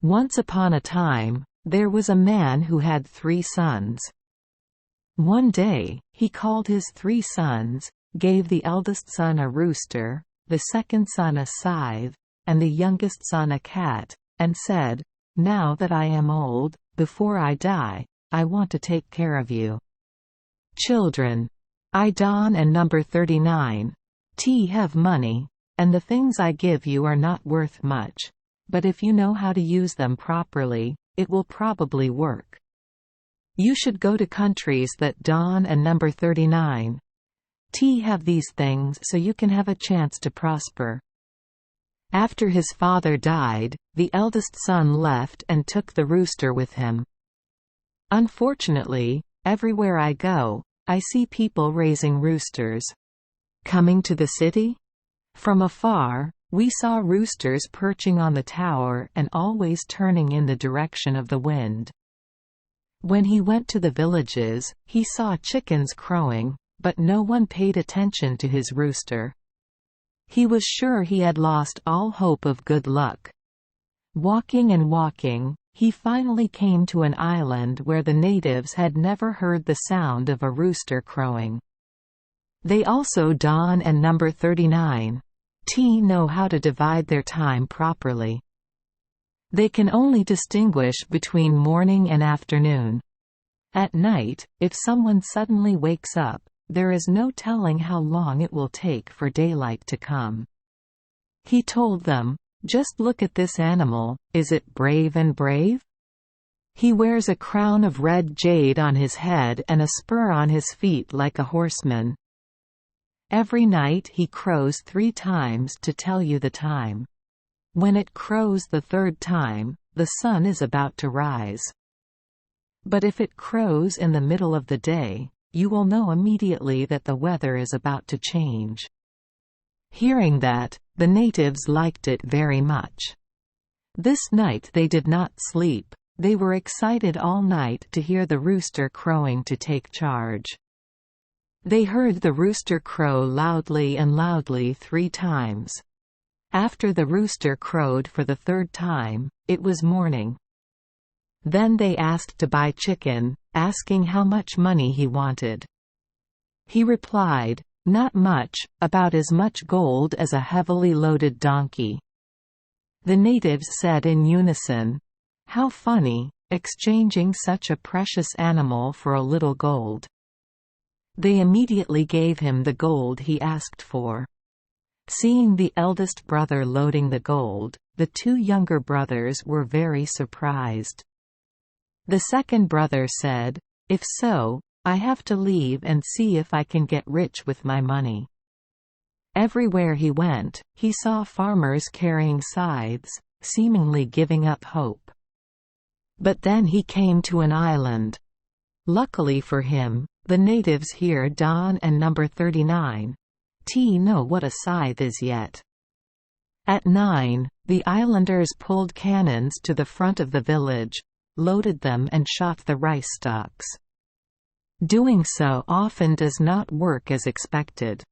Once upon a time, there was a man who had 3 sons. One day, he called his 3 sons, gave the eldest son a rooster, the second son a scythe, and the youngest son a cat, and said, "Now that I am old, before I die, I want to take care of you. Children, I Don and number 39 have money, and the things I give you are not worth much. But if you know how to use them properly, it will probably work. You should go to countries that Don and number 39 have these things so you can have a chance to prosper." After his father died, the eldest son left and took the rooster with him. "Unfortunately, everywhere I go, I see people raising roosters. Coming to the city? From afar, we saw roosters perching on the tower and always turning in the direction of the wind. When he went to the villages, he saw chickens crowing, but no one paid attention to his rooster. He was sure he had lost all hope of good luck. Walking and walking, he finally came to an island where the natives had never heard the sound of a rooster crowing. They also Don and number 39 know how to divide their time properly. They can only distinguish between morning and afternoon. At night, if someone suddenly wakes up, there is no telling how long it will take for daylight to come. He told them, "Just look at this animal, is it brave and brave? He wears a crown of red jade on his head and a spur on his feet like a horseman. Every night he crows 3 times to tell you the time. When it crows the 3rd time, the sun is about to rise. But if it crows in the middle of the day, you will know immediately that the weather is about to change." Hearing that, the natives liked it very much. This night they did not sleep, they were excited all night to hear the rooster crowing to take charge. They heard the rooster crow loudly and loudly 3 times. After the rooster crowed for the 3rd time, it was morning. Then they asked to buy chicken, asking how much money he wanted. He replied, "Not much, about as much gold as a heavily loaded donkey." The natives said in unison, "How funny, exchanging such a precious animal for a little gold." They immediately gave him the gold he asked for. Seeing the eldest brother loading the gold, the 2 younger brothers were very surprised. The second brother said, "If so, I have to leave and see if I can get rich with my money." Everywhere he went, he saw farmers carrying scythes, seemingly giving up hope. But then he came to an island. Luckily for him, the natives here Don and number 39 know what a scythe is yet. At 9, the islanders pulled cannons to the front of the village, loaded them and shot the rice stalks. Doing so often does not work as expected.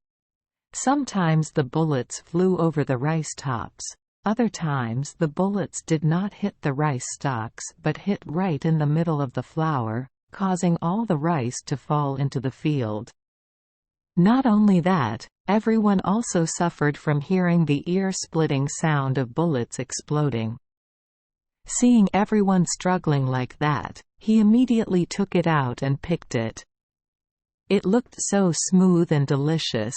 Sometimes the bullets flew over the rice tops, other times the bullets did not hit the rice stalks but hit right in the middle of the flour, causing all the rice to fall into the field. Not only that, everyone also suffered from hearing the ear-splitting sound of bullets exploding. Seeing everyone struggling like that, he immediately took it out and picked it. It looked so smooth and delicious.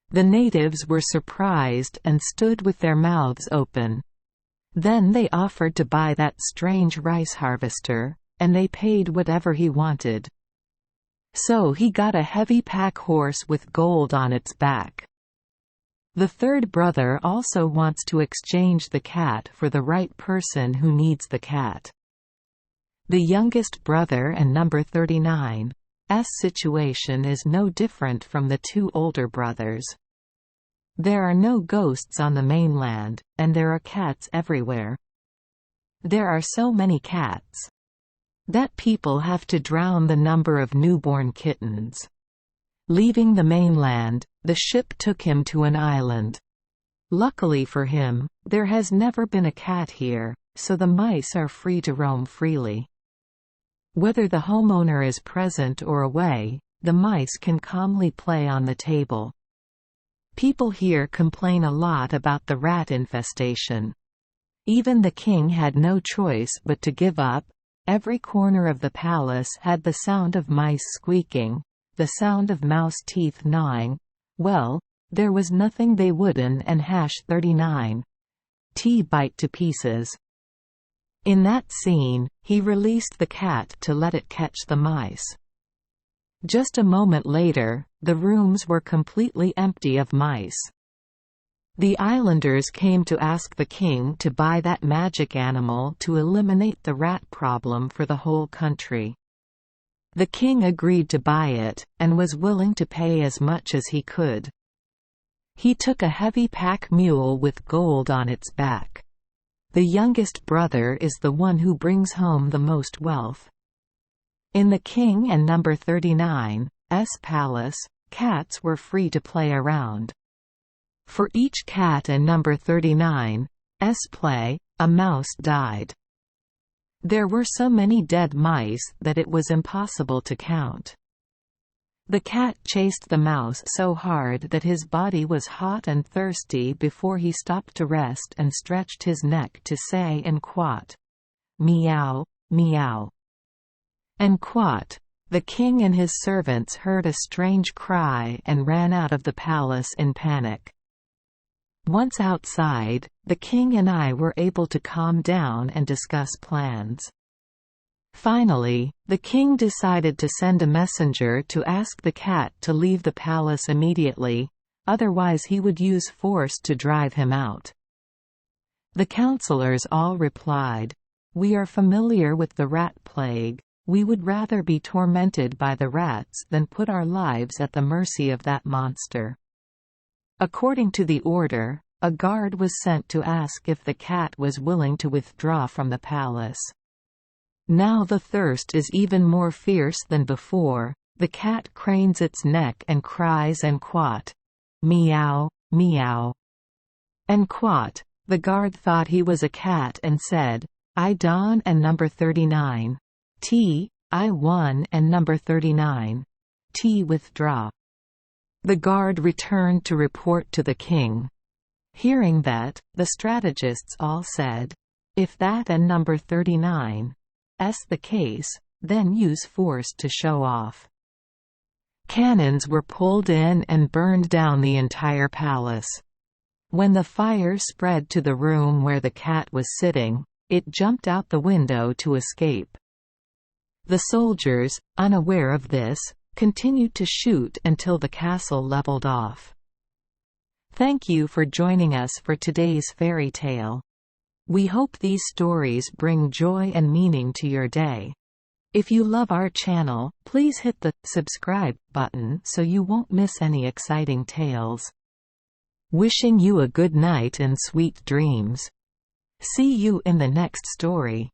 The natives were surprised and stood with their mouths open. Then they offered to buy that strange rice harvester, and they paid whatever he wanted. So he got a heavy pack horse with gold on its back. The 3rd brother also wants to exchange the cat for the right person who needs the cat. The youngest brother and number 39's situation is no different from the 2 older brothers. There are no ghosts on the mainland, and there are cats everywhere. There are so many cats that people have to drown the number of newborn kittens. Leaving the mainland, the ship took him to an island. Luckily for him, there has never been a cat here, so the mice are free to roam freely. Whether the homeowner is present or away, the mice can calmly play on the table. People here complain a lot about the rat infestation. Even the king had no choice but to give up. Every corner of the palace had the sound of mice squeaking, the sound of mouse teeth gnawing. Well, there was nothing they wouldn't and #39 bite to pieces. In that scene, he released the cat to let it catch the mice. Just a moment later, the rooms were completely empty of mice. The islanders came to ask the king to buy that magic animal to eliminate the rat problem for the whole country. The king agreed to buy it, and was willing to pay as much as he could. He took a heavy pack mule with gold on its back. The youngest brother is the one who brings home the most wealth. In the King and No. 39's palace, cats were free to play around. For each cat in No. 39's play, a mouse died. There were so many dead mice that it was impossible to count. The cat chased the mouse so hard that his body was hot and thirsty before he stopped to rest and stretched his neck to say and quat, "Meow, meow." And quat. The king and his servants heard a strange cry and ran out of the palace in panic. Once outside, the king and I were able to calm down and discuss plans. Finally, the king decided to send a messenger to ask the cat to leave the palace immediately, otherwise he would use force to drive him out. The councillors all replied, "We are familiar with the rat plague. We would rather be tormented by the rats than put our lives at the mercy of that monster." According to the order, a guard was sent to ask if the cat was willing to withdraw from the palace. Now the thirst is even more fierce than before. The cat cranes its neck and cries and quat, "Meow, meow." And quat. The guard thought he was a cat and said, "I Don and No. 39. I won and No. 39. Withdraw." The guard returned to report to the king. Hearing that, the strategists all said, "If that and No. 39's the case, then use force to show off." Cannons were pulled in and burned down the entire palace. When the fire spread to the room where the cat was sitting, it jumped out the window to escape. The soldiers, unaware of this, continued to shoot until the castle leveled off. Thank you for joining us for today's fairy tale. We hope these stories bring joy and meaning to your day. If you love our channel, please hit the subscribe button so you won't miss any exciting tales. Wishing you a good night and sweet dreams. See you in the next story.